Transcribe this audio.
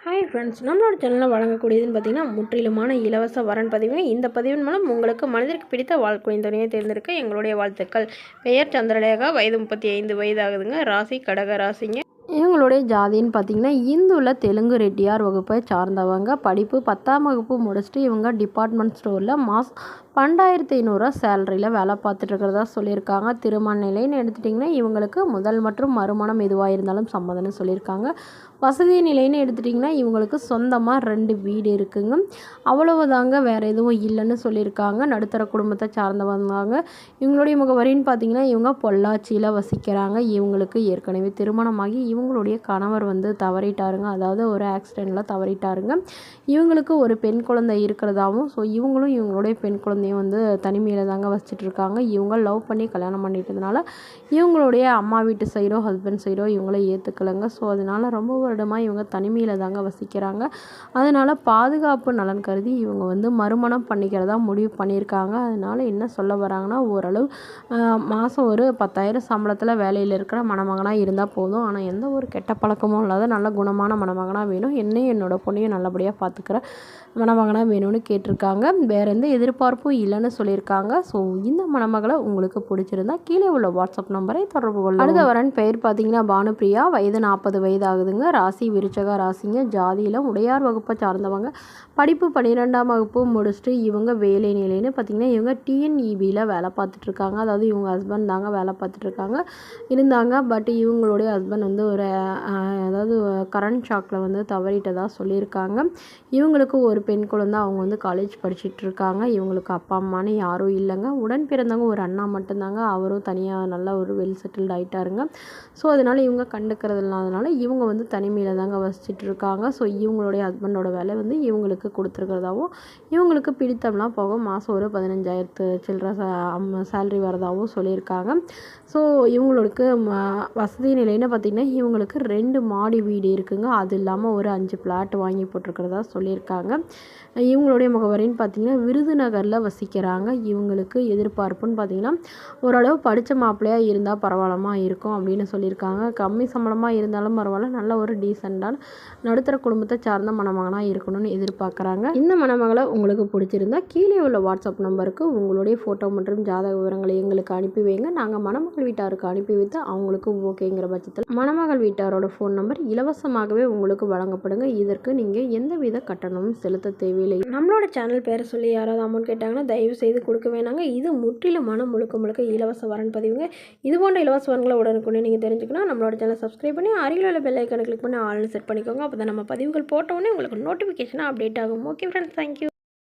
Hi friends, நம்மளோட சேனலில் வழங்கக்கூடியதுன்னு பார்த்தீங்கன்னா முற்றிலுமான இலவச வரன் பதிவு. இந்த பதிவின் மூலம் உங்களுக்கு மனிதருக்கு பிடித்த வாழ்க்கையின் துணையை தேர்ந்தெடுக்க எங்களுடைய வாழ்த்துக்கள். பெயர் சந்திரலேகா, வயது 35 வயது ஆகுதுங்க. ராசி கடக ராசிங்க. இவங்களுடைய ஜாதின்னு பார்த்தீங்கன்னா இந்துவில் தெலுங்கு ரெட்டியார் வகுப்பை சார்ந்தவங்க. படிப்பு 10ஆம் வகுப்பு முடிச்சுட்டு இவங்க டிபார்ட்மெண்ட் ஸ்டோரில் 12,500 சேலரியில் வேலை பார்த்துட்ருக்கிறதா சொல்லியிருக்காங்க. திருமண நிலைன்னு எடுத்துட்டிங்கன்னா இவங்களுக்கு முதல் மற்றும் மறுமணம் எதுவாக இருந்தாலும் சம்மதம்னு சொல்லியிருக்காங்க. வசதி நிலைன்னு எடுத்துட்டிங்கன்னா இவங்களுக்கு சொந்தமாக 2 வீடு இருக்குங்க. அவ்வளவுதாங்க, வேறு எதுவும் இல்லைன்னு சொல்லியிருக்காங்க. நடுத்தர குடும்பத்தை சார்ந்தவங்க. இவங்களுடைய முகவரின்னு பார்த்தீங்கன்னா இவங்க பொள்ளாச்சியில் வசிக்கிறாங்க. இவங்களுக்கு ஏற்கனவே திருமணமாகி இவங்களுடைய கணவர் தவறிட்டாருங்க. அதாவது ஒரு ஆக்சிடெண்ட்டில் தவறிட்டாருங்க. இவங்களுக்கு ஒரு பெண் குழந்தை இருக்கிறதாவும், ஸோ இவங்களும் இவங்களுடைய பெண் குழந்தையும் தனிமையில் தாங்க வசிச்சுட்ருக்காங்க. இவங்க லவ் பண்ணி கல்யாணம் பண்ணிட்டதுனால இவங்களுடைய அம்மா வீட்டு சைடோ ஹஸ்பண்ட் சைடோ இவங்கள ஏற்றுக்கலைங்க. ஸோ அதனால் ரொம்ப வருடமாக இவங்க தனிமையில் தாங்க வசிக்கிறாங்க. அதனால் பாதுகாப்பு நலன் கருதி இவங்க மறுமணம் பண்ணிக்கிறதா முடிவு பண்ணியிருக்காங்க. அதனால் என்ன சொல்ல வராங்கன்னா, ஓரளவு மாதம் ஒரு 10,000 சம்பளத்தில் வேலையில் இருக்கிற மணமகனாக இருந்தால் போதும். ஆனால் எந்த ஒரு கெட்ட பழக்கமும் இல்லாத நல்ல குணமான மணமகனாக வேணும். என்னையும் என்னோட பொண்ணையும் நல்லபடியாக பார்த்துக்கிற மணமகனாக வேணும்னு கேட்டிருக்காங்க. வேறு எந்த எதிர்பார்ப்பும் இல்லைன்னு சொல்லியிருக்காங்க. ஸோ இந்த மணமகளை உங்களுக்கு பிடிச்சிருந்தா கீழே உள்ள வாட்ஸ்அப் நம்பரை தொடர்பு கொள்ளலாம். அடுத்த வரன் பெயர் பார்த்தீங்கன்னா பானுப்பிரியா, வயது 40 வயது ஆகுதுங்க. ராசி விருச்சக ராசிங்க. ஜாதியில் உடையார் வகுப்பை சார்ந்தவங்க. படிப்பு 12ஆம் வகுப்பு முடிச்சுட்டு இவங்க வேலை நிலைன்னு பார்த்தீங்கன்னா இவங்க டிஎன்இபியில் வேலை பார்த்துட்ருக்காங்க. அதாவது இவங்க ஹஸ்பண்ட் தாங்க வேலை பார்த்துட்ருக்காங்க இருந்தாங்க. பட் இவங்களுடைய ஹஸ்பண்ட் ஒரு அதாவது கரண்ட் ஷாக்கில் தவறிட்டதாக சொல்லியிருக்காங்க. இவங்களுக்கு ஒரு பெண் குழந்தை. அவங்க காலேஜ் படிச்சுட்டு இருக்காங்க. இவங்களுக்கு அப்பா அம்மானு யாரும் இல்லைங்க. உடன் பிறந்தவங்க ஒரு அண்ணா மட்டும்தாங்க. அவரும் தனியாக நல்ல ஒரு வெல் செட்டில்டு ஆகிட்டாருங்க. ஸோ அதனால் இவங்க கண்டுக்கிறது இல்லாதனால இவங்க தனிமையில் தாங்க வசிச்சுட்டு இருக்காங்க. ஸோ இவங்களுடைய ஹஸ்பண்டோட வேலை இவங்களுக்கு கொடுத்துருக்கிறதாவும், இவங்களுக்கு பிடித்தம்லாம் போக மாதம் ஒரு 15,000 சில்லற சேலரி வரதாகவும் சொல்லியிருக்காங்க. ஸோ இவங்களுக்கு வசதி நிலைன்னு பார்த்திங்கன்னா இவங்களுக்கு 2 மாடி வீடு இருக்குங்க. அது இல்லாமல் ஒரு 5 பிளாட் வாங்கி போட்டிருக்கிறதா சொல்லியிருக்காங்க. இவங்களுடைய முகவரின்னு பார்த்திங்கன்னா விருதுநகரில் வசிக்கிறாங்க. இவங்களுக்கு எதிர்பார்ப்புன்னு பார்த்திங்கன்னா ஓரளவு படித்த மாப்பிள்ளையாக இருந்தால் பரவாயில்லமா இருக்கும் அப்படின்னு சொல்லியிருக்காங்க. கம்மி சம்பளமாக இருந்தாலும் பரவாயில்ல, நல்ல ஒரு டீசெண்டான நடுத்தர குடும்பத்தை சார்ந்த மணமகனாக இருக்கணும்னு எதிர்பார்க்குறாங்க. இந்த மணமகளை உங்களுக்கு பிடிச்சிருந்தா கீழே உள்ள வாட்ஸ்அப் நம்பருக்கு உங்களுடைய ஃபோட்டோ மற்றும் ஜாதக விவரங்களை எங்களுக்கு அனுப்பி வைங்க. நாங்கள் மணமகள் வீட்டாருக்கு அனுப்பி வைத்து அவங்களுக்கு ஓகேங்கிற பட்சத்தில் மணமகள் வீட்டாரோட ஃபோன் நம்பர் இலவசமாகவே உங்களுக்கு வழங்கப்படுங்க. இதற்கு நீங்கள் எந்தவித கட்டணமும் செலுத்த தேவையில்லை. நம்மளோட சேனல் பேரை சொல்லி யாராவது அமௌண்ட் கேட்டாங்கன்னா தயவு செய்து கொடுக்க வேணாங்க. இது முற்றிலுமான முழுக்க இலவச வரன் பதிவுங்க. இது போன்ற இலவச வரன்களை உடனுக்குடனே நீங்கள் தெரிஞ்சுக்கணும். நம்மளோட சேனல் சப்ஸ்கிரைப் பண்ணி அருகில் உள்ள பெல் ஐக்கானை கிளிக் பண்ணி ஆல்னு செட் பண்ணிக்கோங்க. அப்போ தான் நம்ம பதிவுகள் போட்டோன்னே உங்களுக்கு நோட்டிஃபிகேஷனாக அப்டேட் ஆகும். Okay friends, thank you.